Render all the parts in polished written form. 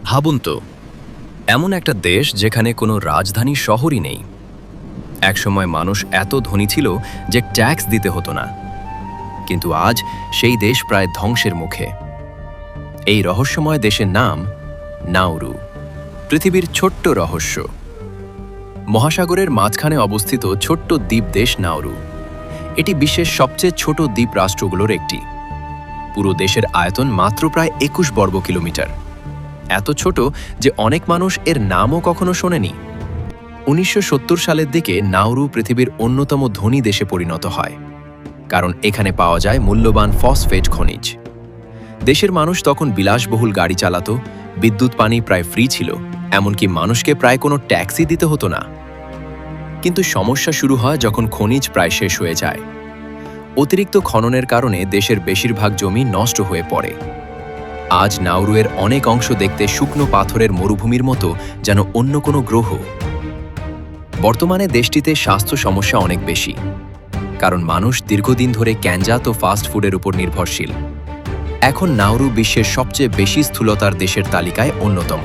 ভাবুন তো, এমন একটা দেশ যেখানে কোনো রাজধানী শহরই নেই। একসময় মানুষ এত ধনী ছিল যে ট্যাক্স দিতে হতো না, কিন্তু আজ সেই দেশ প্রায় ধ্বংসের মুখে। এই রহস্যময় দেশের নাম নাউরু। পৃথিবীর ছোট্ট রহস্য। মহাসাগরের মাঝখানে অবস্থিত ছোট্ট দ্বীপ দেশ নাউরু। এটি বিশ্বের সবচেয়ে ছোট দ্বীপ রাষ্ট্রগুলোর একটি। পুরো দেশের আয়তন মাত্র প্রায় ২১ বর্গ কিলোমিটার। এত ছোট যে অনেক মানুষ এর নামও কখনো শোনেনি। ১৯৭০ সালের দিকে নাউরু পৃথিবীর অন্যতম ধনী দেশে পরিণত হয়, কারণ এখানে পাওয়া যায় মূল্যবান ফসফেট খনিজ। দেশের মানুষ তখন বিলাসবহুল গাড়ি চালাতো, বিদ্যুৎ পানি প্রায় ফ্রি ছিল, এমনকি মানুষকে প্রায় কোনো ট্যাক্সি দিতে হতো না। কিন্তু সমস্যা শুরু হয় যখন খনিজ প্রায় শেষ হয়ে যায়। অতিরিক্ত খননের কারণে দেশের বেশিরভাগ জমি নষ্ট হয়ে পড়ে। আজ নাউরুয়ের অনেক অংশ দেখতে শুকনো পাথরের মরুভূমির মতো, যেন অন্য কোনো গ্রহ। বর্তমানে দেশটিতে স্বাস্থ্য সমস্যা অনেক বেশি, কারণ মানুষ দীর্ঘদিন ধরে ক্যানজাত ও ফাস্ট ফুডের উপর নির্ভরশীল। এখন নাউরু বিশ্বের সবচেয়ে বেশি স্থূলতার দেশের তালিকায় অন্যতম।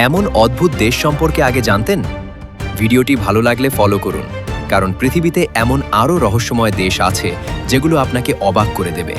এমন অদ্ভুত দেশ সম্পর্কে আগে জানতেন? ভিডিওটি ভালো লাগলে ফলো করুন, কারণ পৃথিবীতে এমন আরও রহস্যময় দেশ আছে যেগুলো আপনাকে অবাক করে দেবে।